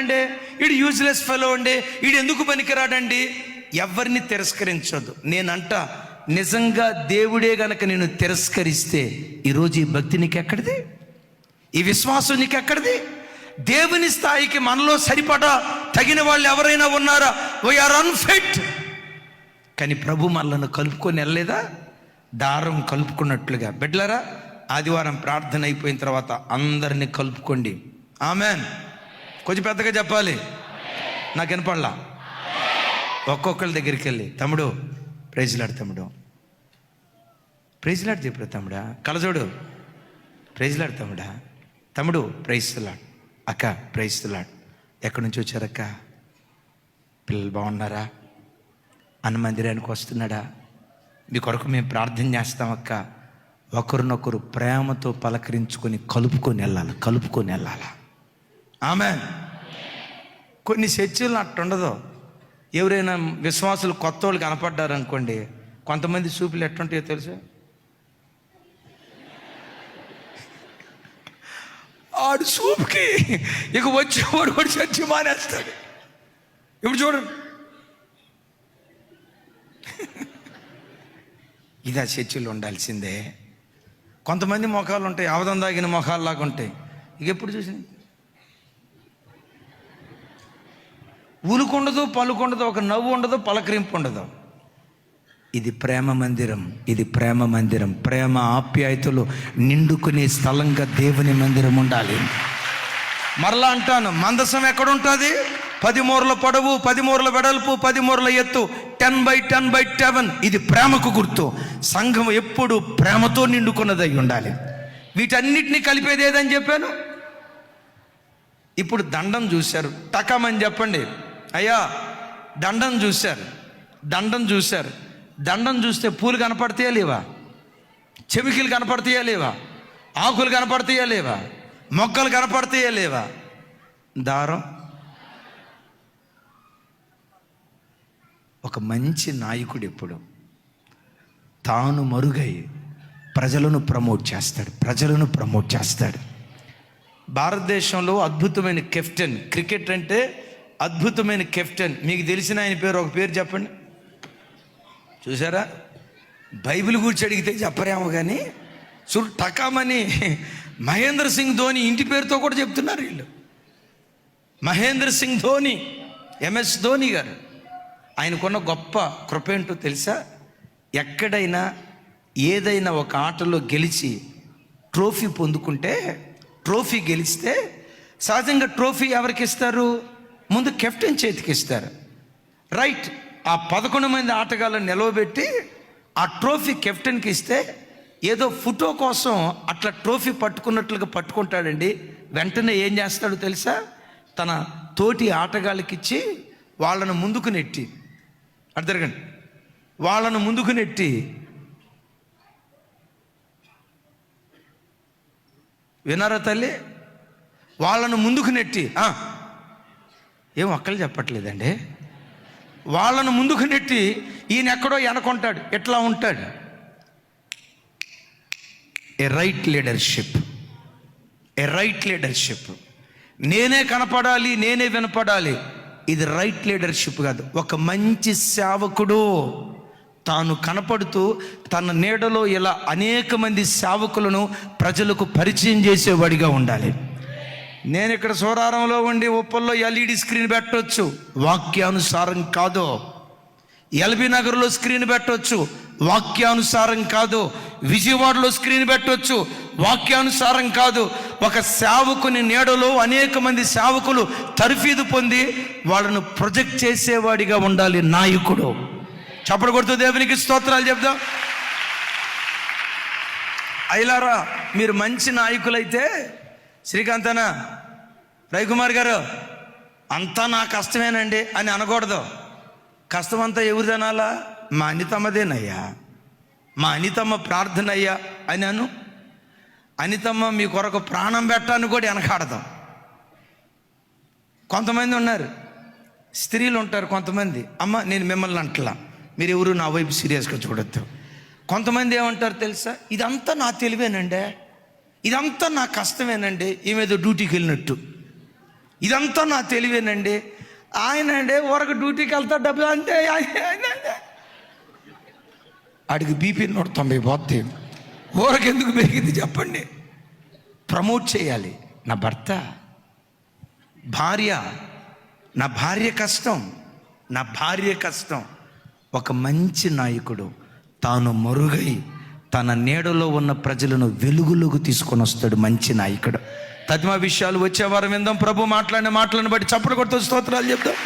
పనికిరాడండి, వీడు useless fellow అండి, వీడు ఎందుకు పనికిరాడండి. ఎవరిని తిరస్కరించొద్దు. నేనంట నిజంగా దేవుడే గనక నేను తిరస్కరిస్తే ఈరోజు ఈ భక్తి నీకెక్కడిది, ఈ విశ్వాసం నీకెక్కడిది? దేవుని స్థాయికి మనలో సరిపడా తగిన వాళ్ళు ఎవరైనా ఉన్నారా? We are unfit. కానీ ప్రభు మనలను కలుపుకొని వెళ్ళలేదా? దారం కలుపుకున్నట్లుగా. బిడ్డలారా, ఆదివారం ప్రార్థన అయిపోయిన తర్వాత అందరినీ కలుపుకోండి. ఆమెన్. కొంచెం పెద్దగా చెప్పాలి, నాకు వినపడలా. ఒక్కొక్కరి దగ్గరికి వెళ్ళి, తమ్ముడు ప్రైజ్లాడు, తమ్ముడు ప్రైజ్లాడు చెప్పు, తమ్ముడా కలజోడు ప్రైజ్లాడు, తమ్ముడా తమ్ముడు ప్రైజ్లాడు, అక్క ప్రైజ్లాడు. ఎక్కడి నుంచి వచ్చారక్క? పిల్లలు బాగున్నారా? అన్న మందిరానికి వస్తున్నాడా? మీ కొరకు మేము ప్రార్థన చేస్తాం అక్క. ఒకరినొకరు ప్రేమతో పలకరించుకొని కలుపుకొని వెళ్ళాలి. ఆమెన్. కొన్ని చర్చలు అట్టుండదు. ఎవరైనా విశ్వాసులు కొత్త వాళ్ళు కనపడ్డారు అనుకోండి, కొంతమంది చూపులు ఎట్టుంటాయో తెలుసు. ఆడు చూపుకి ఇక వచ్చేవాడు కూడా చర్చి మానేస్తాడు. ఇప్పుడు చూడండి, ఇది ఆ చర్చిలో ఉండాల్సిందే. కొంతమంది మొఖాలు ఉంటాయి, అవధం దాగిన మొఖాల్లాగా ఉంటాయి. ఇక ఎప్పుడు చూసినాయి ఉలుకుండదు, పలుకుండదు, ఒక నవ్వు ఉండదు, పలకరింపు ఉండదు. ఇది ప్రేమ మందిరం. ప్రేమ ఆప్యాయతలు నిండుకునే స్థలంగా దేవుని మందిరం ఉండాలి. మరలా అంటాను, మందసం ఎక్కడుంటుంది? 10 మూరల పొడవు, 10 మూరల వెడల్పు, 10 మూరల ఎత్తు, 10x10x7. ఇది ప్రేమకు గుర్తు. సంఘం ఎప్పుడు ప్రేమతో నిండుకున్నది అయి ఉండాలి. వీటన్నిటినీ కలిపేది ఏదని చెప్పాను. ఇప్పుడు దండం చూశారు, టకమని చెప్పండి. అయ్యా దండం చూశారు. దండం చూస్తే పూలు కనపడతాయా లేవా? చెవికలు కనపడతాయా లేవా? ఆకులు కనపడతాయా లేవా? మొక్కలు కనపడతాయా లేవా? దారం. ఒక మంచి నాయకుడు ఎప్పుడు తాను మరుగై ప్రజలను ప్రమోట్ చేస్తాడు. భారతదేశంలో అద్భుతమైన కెప్టెన్, క్రికెట్ అంటే అద్భుతమైన కెప్టెన్. మీకు తెలిసిన ఆయన పేరు, ఒక పేరు చెప్పండి. చూసారా, బైబిల్ గురించి అడిగితే చెప్పరేమో కానీ చూడు, టకామని మహేంద్ర సింగ్ ధోని ఇంటి పేరుతో కూడా చెప్తున్నారు వీళ్ళు. మహేంద్ర సింగ్ ధోని, MS ధోని గారు. ఆయనకున్న గొప్ప కృప ఏంటో తెలుసా? ఎక్కడైనా ఏదైనా ఒక ఆటలో గెలిచి ట్రోఫీ పొందుకుంటే, ట్రోఫీ గెలిస్తే సహజంగా ట్రోఫీ ఎవరికి ఇస్తారు? ముందు కెప్టెన్ చేతికి ఇస్తారు. రైట్. ఆ 11 మంది ఆటగాళ్ళని నిలవబెట్టి ఆ ట్రోఫీ కెప్టెన్కి ఇస్తే ఏదో ఫోటో కోసం అట్లా ట్రోఫీ పట్టుకున్నట్లుగా పట్టుకుంటాడండి. వెంటనే ఏం చేస్తాడో తెలుసా? తన తోటి ఆటగాళ్ళకి ఇచ్చి వాళ్ళను ముందుకు నెట్టి, అర్థరగండి, వాళ్ళను ముందుకు నెట్టి, వినారా తల్లి? వాళ్ళను ముందుకు నెట్టి, ఏం ఒక్కళ్ళు చెప్పట్లేదండి. వాళ్ళను ముందుకు నెట్టి ఈయన ఎక్కడో వెనకుంటాడు, ఎట్లా ఉంటాడు. ఏ రైట్ లీడర్షిప్. నేనే కనపడాలి, నేనే వినపడాలి. ఇది రైట్ లీడర్షిప్ కాదు. ఒక మంచి సేవకుడు తాను కనపడుతూ తన నీడలో ఇలా అనేక మంది సేవకులను ప్రజలకు పరిచయం చేసేవాడిగా ఉండాలి. నేను ఇక్కడ సోరారంలో ఉండి ఉప్పల్లో LED స్క్రీన్ పెట్టవచ్చు, వాక్యానుసారం కాదు. LB నగర్లో స్క్రీన్ పెట్టవచ్చు, వాక్యానుసారం కాదు. విజయవాడలో స్క్రీన్ పెట్టవచ్చు, వాక్యానుసారం కాదు. ఒక సేవకుని నీడలో అనేక మంది సేవకులు తర్ఫీదు పొంది వాళ్ళను ప్రొజెక్ట్ చేసేవాడిగా ఉండాలి నాయకుడు. చప్పట్లు కొడుతూ దేవునికి స్తోత్రాలు చెప్దాం. అయిలారా, మీరు మంచి నాయకులైతే, శ్రీకాంత్ అన్న, రవికుమార్ గారు, అంతా నా కష్టమేనండి అని అనకూడదు. కష్టం అంతా ఎవరిదనాలా? మా అనితమ్మదేనయ్యా, మా అనితమ్మ ప్రార్థన అయ్యా అని అను. అనితమ్మ మీ కొరకు ప్రాణం పెట్టాలని కూడా వెనకాడదాం. కొంతమంది ఉన్నారు, స్త్రీలు ఉంటారు కొంతమంది, అమ్మ నేను మిమ్మల్ని అంటలా, మీరు ఎవరు నా వైపు సీరియస్గా చూడొద్దు. కొంతమంది ఏమంటారు తెలుసా? ఇదంతా నా తెలివేనండి, ఇదంతా నా కష్టమేనండి. ఈమెదో డ్యూటీకి వెళ్ళినట్టు. ఇదంతా నా తెలివేనండి. ఆయన అండి ఊరకు డ్యూటీకి వెళ్తాడు, డబ్బులు అంటే ఆడికి బీపీ 190 పోతే ఊరకు ఎందుకు పెరిగింది చెప్పండి. ప్రమోట్ చేయాలి. నా భర్త, భార్య, నా భార్య కష్టం. ఒక మంచి నాయకుడు తాను మరుగై తన నీడలో ఉన్న ప్రజలను వెలుగులోకి తీసుకొని వస్తాడు. మంచి నాయకుడు. తదిమ విషయాలు వచ్చే వారం విందాం. ప్రభు మాట్లాడిన మాటలను బట్టి చప్పుడు కొడుతూ స్తోత్రాలు చెప్తాం.